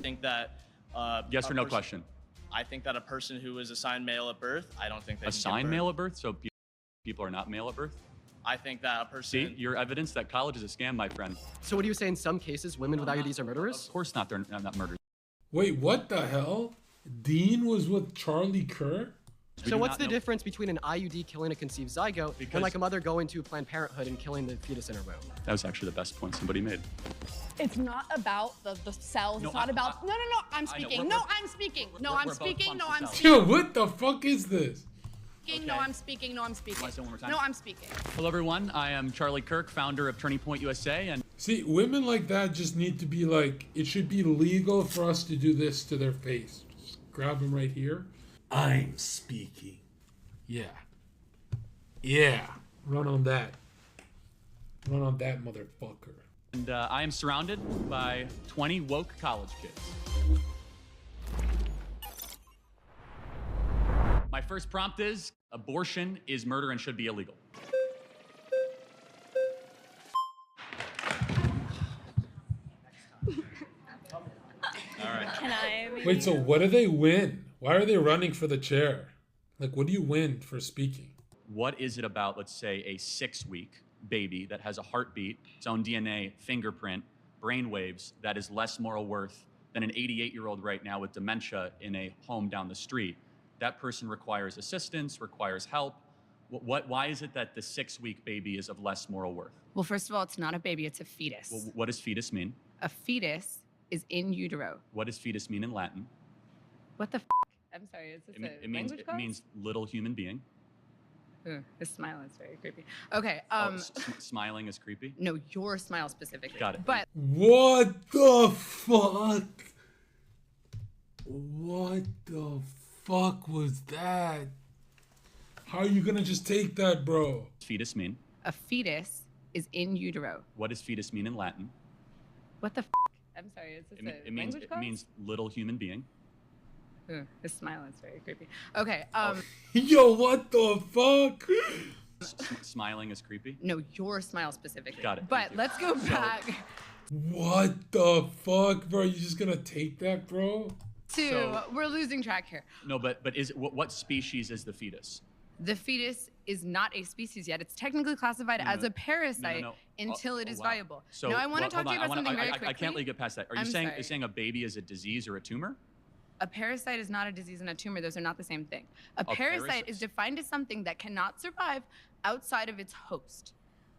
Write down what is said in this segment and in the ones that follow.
think that yes or no question. I think that a person who is assigned male at birth, I don't think they assigned male at birth, so people are not male at birth. I think that a person. See, your evidence that college is a scam, my friend. So what do you say? In some cases, women with IUDs are murderers? Of course not. They're not murderers. Wait, what the hell? Dean was with Charlie Kirk? So what's the difference between an IUD killing a conceived zygote and like a mother going to Planned Parenthood and killing the fetus in her womb? That was actually the best point somebody made. It's not about the cells. No, it's not about. No, I'm speaking. No, I'm speaking. No, I'm speaking. No, I'm speaking. Yo, what the fuck is this? Okay. No, I'm speaking. No, I'm speaking. No, I'm speaking. Hello, everyone. I am Charlie Kirk, founder of Turning Point USA, and see, women like that just need to be like, it should be legal for us to do this to their face. Just grab them right here. I'm speaking. Yeah. Yeah. Run on that. Run on that, motherfucker. And I am surrounded by 20 woke college kids. My first prompt is, abortion is murder and should be illegal. All right. Can I? Wait, so what do they win? Why are they running for the chair? Like, what do you win for speaking? What is it about, let's say, a 6-week baby that has a heartbeat, its own DNA, fingerprint, brain waves, that is less moral worth than an 88-year-old right now with dementia in a home down the street? That person requires assistance, requires help. Why is it that the 6-week baby is of less moral worth? Well, first of all, it's not a baby, it's a fetus. Well, what does fetus mean? A fetus is in utero. What does fetus mean in Latin? What the f? I'm sorry, is this It means little human being. Ooh, his smile is very creepy. Okay, smiling is creepy? No, your smile specifically. Got it. But what the fuck? What the fuck was that? How are you gonna just take that, bro? Fetus mean? A fetus is in utero. What does fetus mean in Latin? What the f? I'm sorry, is this it means little human being. Ooh, his smile is very creepy. Okay, Yo, what the fuck? Smiling is creepy? No, your smile specifically. Got it. But let's go back. What the fuck, bro? You just gonna take that, bro? We're losing track here. No, but what species is the fetus? The fetus is not a species yet. It's technically classified as a parasite until it is viable. So, now I want to talk to you about something very quickly. I can't let you get past that. Are you saying a baby is a disease or a tumor? A parasite is not a disease and a tumor. Those are not the same thing. A parasite is defined as something that cannot survive outside of its host.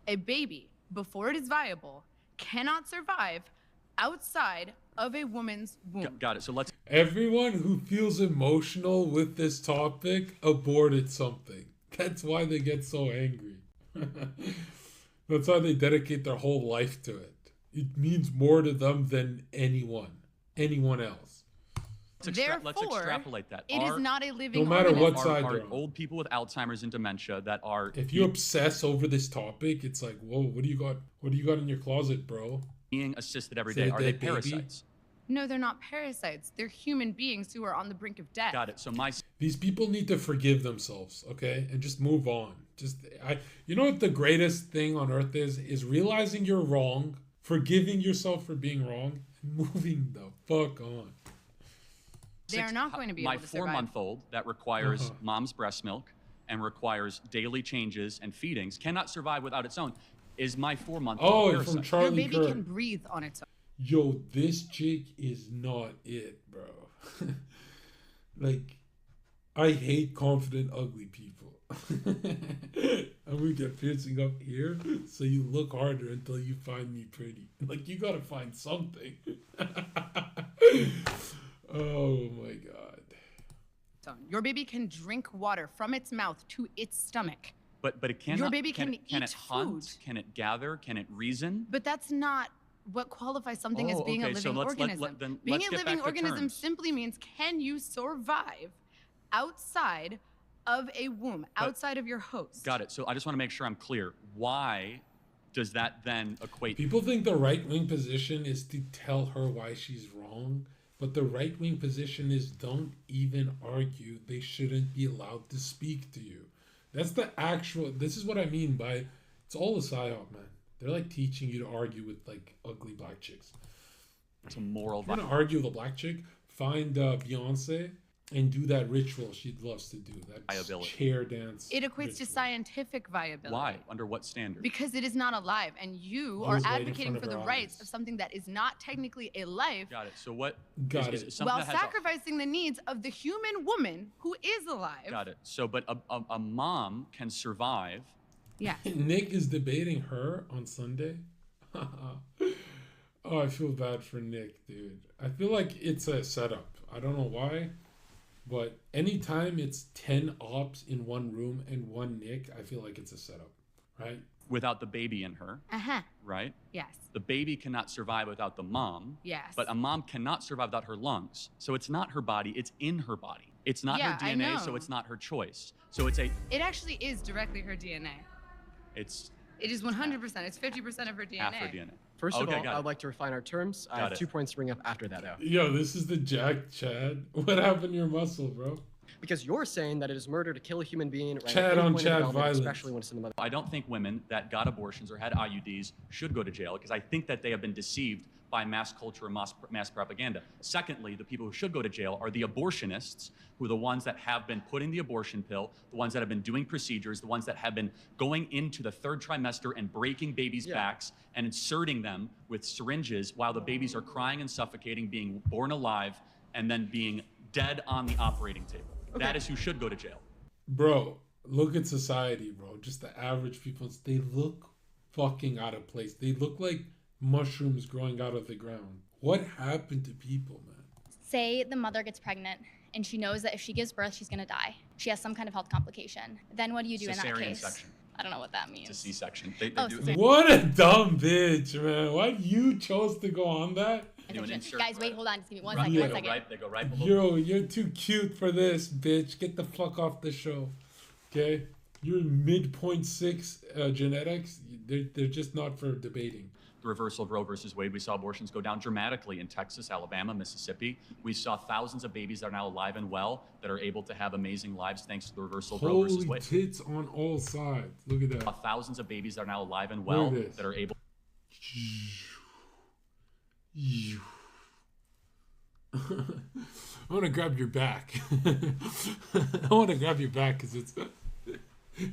A baby, before it is viable, cannot survive outside of a woman's womb. Got it. So let's. Everyone who feels emotional with this topic aborted something. That's why they get so angry. That's why they dedicate their whole life to it. It means more to them than anyone else. Let's extrapolate that. It is not a living no matter organism. what side are you're on. Old people with Alzheimer's and dementia that are. If you obsess over this topic, it's like, whoa, what do you got? What do you got in your closet, bro? Being assisted every day. Are they parasites? No, they're not parasites. They're human beings who are on the brink of death. Got it. So these people need to forgive themselves, okay, and just move on. You know what the greatest thing on earth is realizing you're wrong, forgiving yourself for being wrong, and moving the fuck on. They are not going to be able to survive. My 4-month-old that requires mom's breast milk and requires daily changes and feedings cannot survive without its own. Is my 4-month-old parasite. From Charlie Your baby Kirk. can breathe on its own. Yo, this chick is not it, bro. Like, I hate confident, ugly people. I'm gonna get piercing up here so you look harder until you find me pretty. Like, you gotta find something. Oh my god. Your baby can drink water from its mouth to its stomach. But it cannot. Your baby can eat it hunt? food. Can it gather? Can it reason? But that's not what qualifies something as being a living organism. Being a living organism simply means, can you survive outside of a womb, outside of your host? Got it. So I just want to make sure I'm clear. Why does that then equate? People think the right-wing position is to tell her why she's wrong, but the right-wing position is don't even argue. They shouldn't be allowed to speak to you. That's the actual, this is what I mean by, it's all a psyop, man. They're like teaching you to argue with like ugly black chicks. to moral If you're violence. gonna argue with a black chick, find Beyonce and do that ritual she loves to do, that Viability. chair dance. It equates to ritual. scientific viability. Why? Under what standard? Because it is not alive, and you It are was right in advocating front for of the our rights eyes. of something that is not technically a life, Got it. So what? Got is it. something while that has sacrificing the needs of the human woman who is alive. Got it. So, but a mom can survive. Yes. Nick is debating her on Sunday. Oh, I feel bad for Nick, dude. I feel like it's a setup. I don't know why, but anytime it's 10 ops in one room and one Nick, I feel like it's a setup, right? Without the baby in her, Uh-huh. right? Yes. The baby cannot survive without the mom. Yes. But a mom cannot survive without her lungs. So it's not her body, it's in her body. It's not Yeah, her I DNA, know. so it's not her choice. So it's It actually is directly her DNA. it's It is 100%. It's 50% of her DNA. half her DNA. First Okay, of all, got I it. would like to refine our terms. I Got have it. 2 points to bring up after that, though. Yo, this is the Jack Chad. What happened to your muscle, bro? Because you're saying that it is murder to kill a human being right Chad at any on point in Chad development, violence. especially when it's in the mother. I don't think women that got abortions or had IUDs should go to jail because I think that they have been deceived by mass culture and mass propaganda. Secondly, the people who should go to jail are the abortionists, who are the ones that have been putting the abortion pill, the ones that have been doing procedures, the ones that have been going into the 3rd trimester and breaking babies' backs and inserting them with syringes while the babies are crying and suffocating, being born alive, and then being dead on the operating table. Okay. That is who should go to jail. Bro, look at society, bro. Just the average people, they look fucking out of place. They look like mushrooms growing out of the ground. What happened to people, man? Say the mother gets pregnant and she knows that if she gives birth, she's going to die. She has some kind of health complication. Then what do you do in that Cesarean case? section. I don't know what that means. It's a C-section. They Oh, do. cesarean. What a dumb bitch, man. Why you chose to go on that? Do an insert Guys, wait, right- hold on. Just give me one Right, second. they One go second. right- They go right below. Yo, you're too cute for this, bitch. Get the fuck off the show. Okay? Your mid-point 6 genetics, they're just not for debating. The reversal of Roe versus Wade, we saw abortions go down dramatically in Texas, Alabama, Mississippi. We saw thousands of babies that are now alive and well that are able to have amazing lives thanks to the reversal of Roe versus Holy Wade. tits on all sides. Look at that. Thousands of babies that are now alive and well Look at this. that are able. I want to grab your back. I want to grab your back because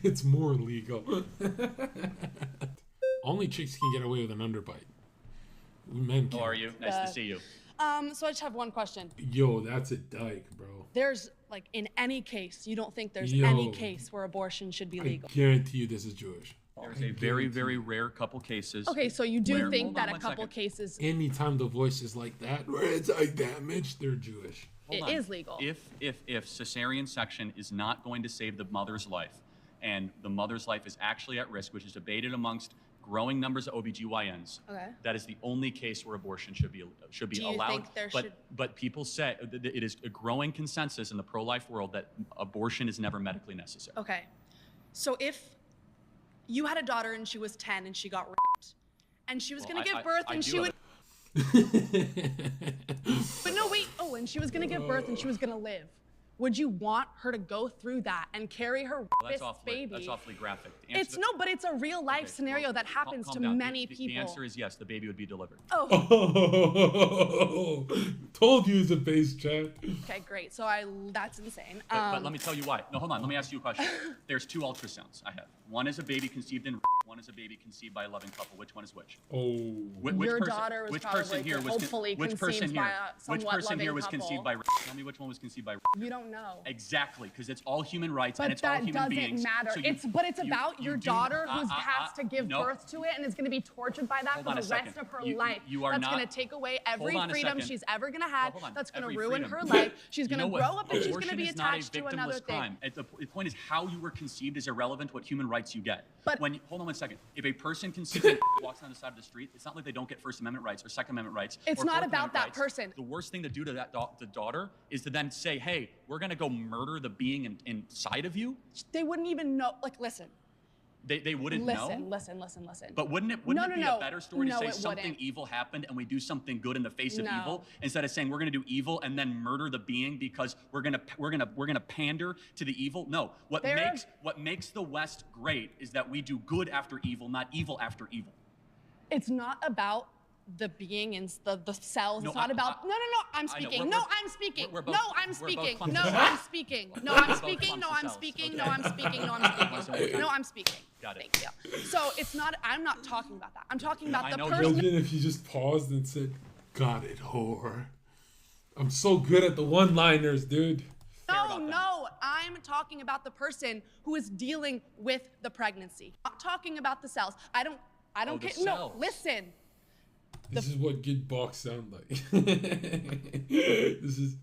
it's more legal. Only chicks can get away with an underbite. We men How can't. are you? Nice to see you. So I just have one question. Yo, that's a dyke, bro. There's like in any case, you don't think there's Yo. any case where abortion should be I legal? guarantee you this is Jewish. There's I a very, guarantee very you. rare couple cases. Okay, so you do Where- think hold that on a one couple second. cases Anytime the voice is like that, where it's eye damage, they're Jewish. Hold it on. is legal. If cesarean section is not going to save the mother's life, and the mother's life is actually at risk, which is debated amongst growing numbers of OBGYNs, Okay. that is the only case where abortion should be Do you allowed. think there should- But people say that it is a growing consensus in the pro-life world that abortion is never medically necessary. Okay. So if you had a daughter and she was 10 and she got raped, and she was Well, going to I- give birth I and do she have would. But no, wait. Oh, and she was going to give birth and she was going to live. Would you want her to go through that and carry her Well, rapist baby? That's awfully graphic. The It's answer- no, but it's a real life Okay, scenario well, that happens calm to down. many The people. answer is yes, the baby would be delivered. Oh, Oh, told you it's a base chat. okay, great. So that's insane. But let me tell you why. No, hold on. Let me ask you a question. There's 2 ultrasounds I have. One is a baby conceived in. One is a baby conceived by a loving couple. Which one is which? Oh. Which Your person, daughter was which probably person here was hopefully which person conceived here, by a which somewhat person here loving was couple. conceived by? Tell me which one was conceived by. You don't know. Exactly, because it's all human rights and But it's all that human doesn't beings. matter. So It's about your do- daughter who has to give no. birth to it and is going to be tortured by that Hold for on the a second. rest of her You- life. you are That's not- going to take away every Hold on a freedom second. she's ever going to have. Hold on. That's going Every to ruin freedom. her life. She's You going know to what? grow up and she's going to Abortion be is not a attached to another victimless thing. crime. The point is how you were conceived is irrelevant. What human rights you get. But- Hold on one second. If a person conceived and walks down the side of the street, it's not like they don't get First Amendment rights or Second Amendment rights. It's or not Fourth about Amendment that rights. person. The worst thing to do to the daughter is to then say, "Hey, we're gonna go murder the being inside of you." They wouldn't even know. Like, listen. They wouldn't know. Listen. But wouldn't it No, be no. a better story No, to say it something wouldn't. evil happened and we do something good in the face of No. evil instead of saying we're going to do evil and then murder the being because we're going to pander to the evil? No. What makes the West great is that we do good after evil, not evil after evil. It's not about the being in the cells. No, It's not about. No. I'm speaking. No, I'm speaking. No, I'm speaking. No, I'm speaking. No, I'm speaking. No, I'm speaking. No, I'm speaking. No, I'm speaking. No, I'm speaking. Got it. Thank you. So it's not. I'm not talking about that. I'm talking about the person. Imagine if you just paused and said, "Got it, whore." I'm so good at the one-liners, dude. No, I'm talking about the person who is dealing with the pregnancy. I'm not talking about the cells. I don't care. No, listen. This is what good box sound like. This is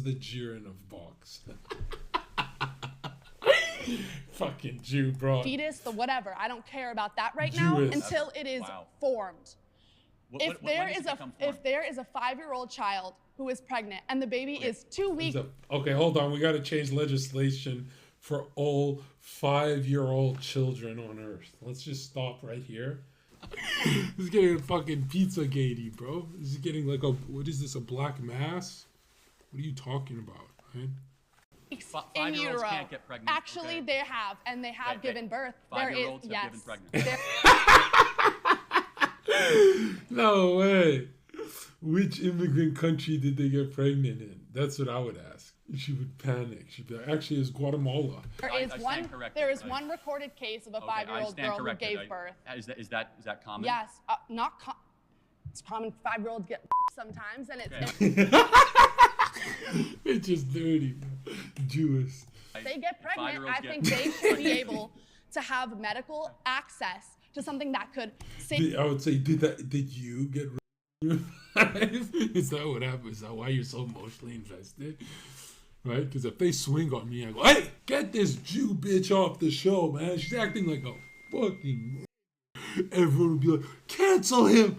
the Jiren of box. Fucking Jew, bro. Fetus, the whatever. I don't care about that right now until it is formed. If there is a 5-year-old child who is pregnant and the baby is 2 weeks. Okay, hold on. We got to change legislation for all 5-year-old children on Earth. Let's just stop right here. This is getting fucking Pizzagate, bro. This is getting like what is this, a black mass? What are you talking about, right? In utero. Can't get pregnant. Actually, they have, and they have given birth. 5-year-olds have given pregnant. No way. Which immigrant country did they get pregnant in? That's what I would ask. She would panic. She'd be like, actually, it's Guatemala. There is one recorded case of a 5-year-old girl who gave birth. Is that common? Yes, it's common. 5-year-olds get sometimes, and it's it's just dirty, Jewish. They get pregnant. I think they should be able to have medical access to something that could save. I would say, did you get? Is that what happened? Is that why you're so emotionally invested? Right? Because if they swing on me, I go, hey, get this Jew bitch off the show, man. She's acting like a fucking. Everyone would be like, cancel him.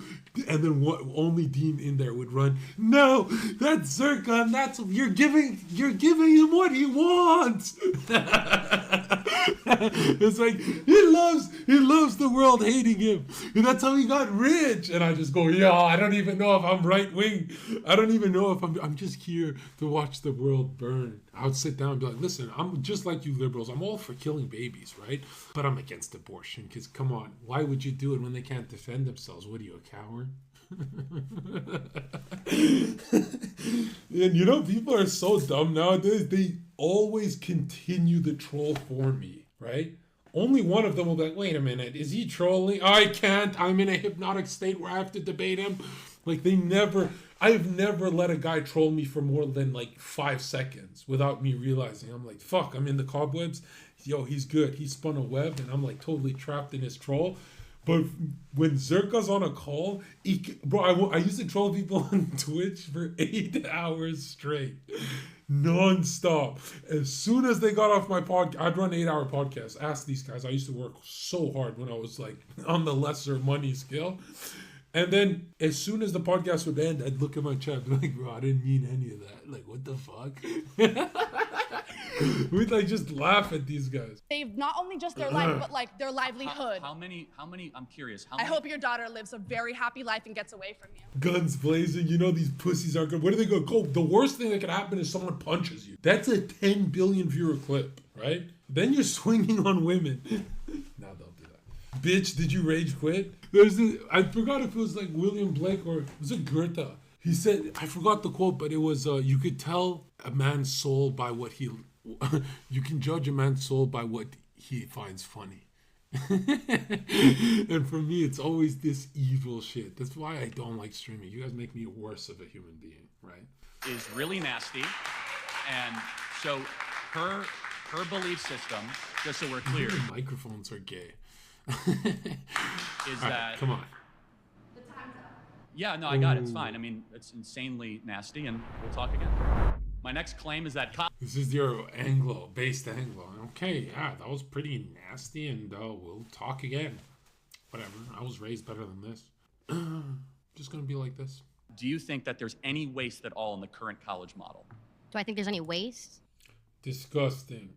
And then only Dean in there would run. No, that's Zherka, and that's you're giving him what he wants. It's like he loves the world hating him. And that's how he got rich. And I just go, yeah, I don't even know if I'm right wing. I don't even know if I'm just here to watch the world burn. I would sit down and be like, listen, I'm just like you liberals. I'm all for killing babies, right? But I'm against abortion because, come on, why would you do it when they can't defend themselves? What are you, a coward? And you know, people are so dumb nowadays. They always continue the troll for me, right? Only one of them will be like, wait a minute, is he trolling? I can't. I'm in a hypnotic state where I have to debate him. Like, I've never let a guy troll me for more than like 5 seconds without me realizing. I'm like, fuck, I'm in the cobwebs. Yo, he's good. He spun a web and I'm like totally trapped in his troll. But when Zherka's on a call, I used to troll people on Twitch for 8 hours straight. Non-stop. As soon as they got off my podcast, I'd run 8-hour podcasts. Ask these guys. I used to work so hard when I was like on the lesser money scale. And then as soon as the podcast would end, I'd look at my chat and be like, bro, I didn't mean any of that. Like, what the fuck? We'd like just laugh at these guys. They've not only just their life, but like their livelihood. How many, I'm curious. I hope your daughter lives a very happy life and gets away from you. Guns blazing, you know these pussies aren't good. Where do they go? The worst thing that could happen is someone punches you. That's a 10 billion viewer clip, right? Then you're swinging on women. Now they'll do that. Bitch, did you rage quit? I forgot if it was like William Blake or was it Goethe? He said, I forgot the quote, but it was, you could tell a man's soul by what you can judge a man's soul by what he finds funny. And for me, it's always this evil shit. That's why I don't like streaming. You guys make me worse of a human being, right? Is really nasty. And so her belief system, just so we're clear. Microphones are gay. Is that... Come on. The time's up. Yeah, no, I got it. It's fine. I mean, it's insanely nasty, and we'll talk again. My next claim is that... This is your based Anglo. Okay, yeah, that was pretty nasty, and we'll talk again. Whatever. I was raised better than this. Just gonna be like this. Do you think that there's any waste at all in the current college model? Do I think there's any waste? Disgusting.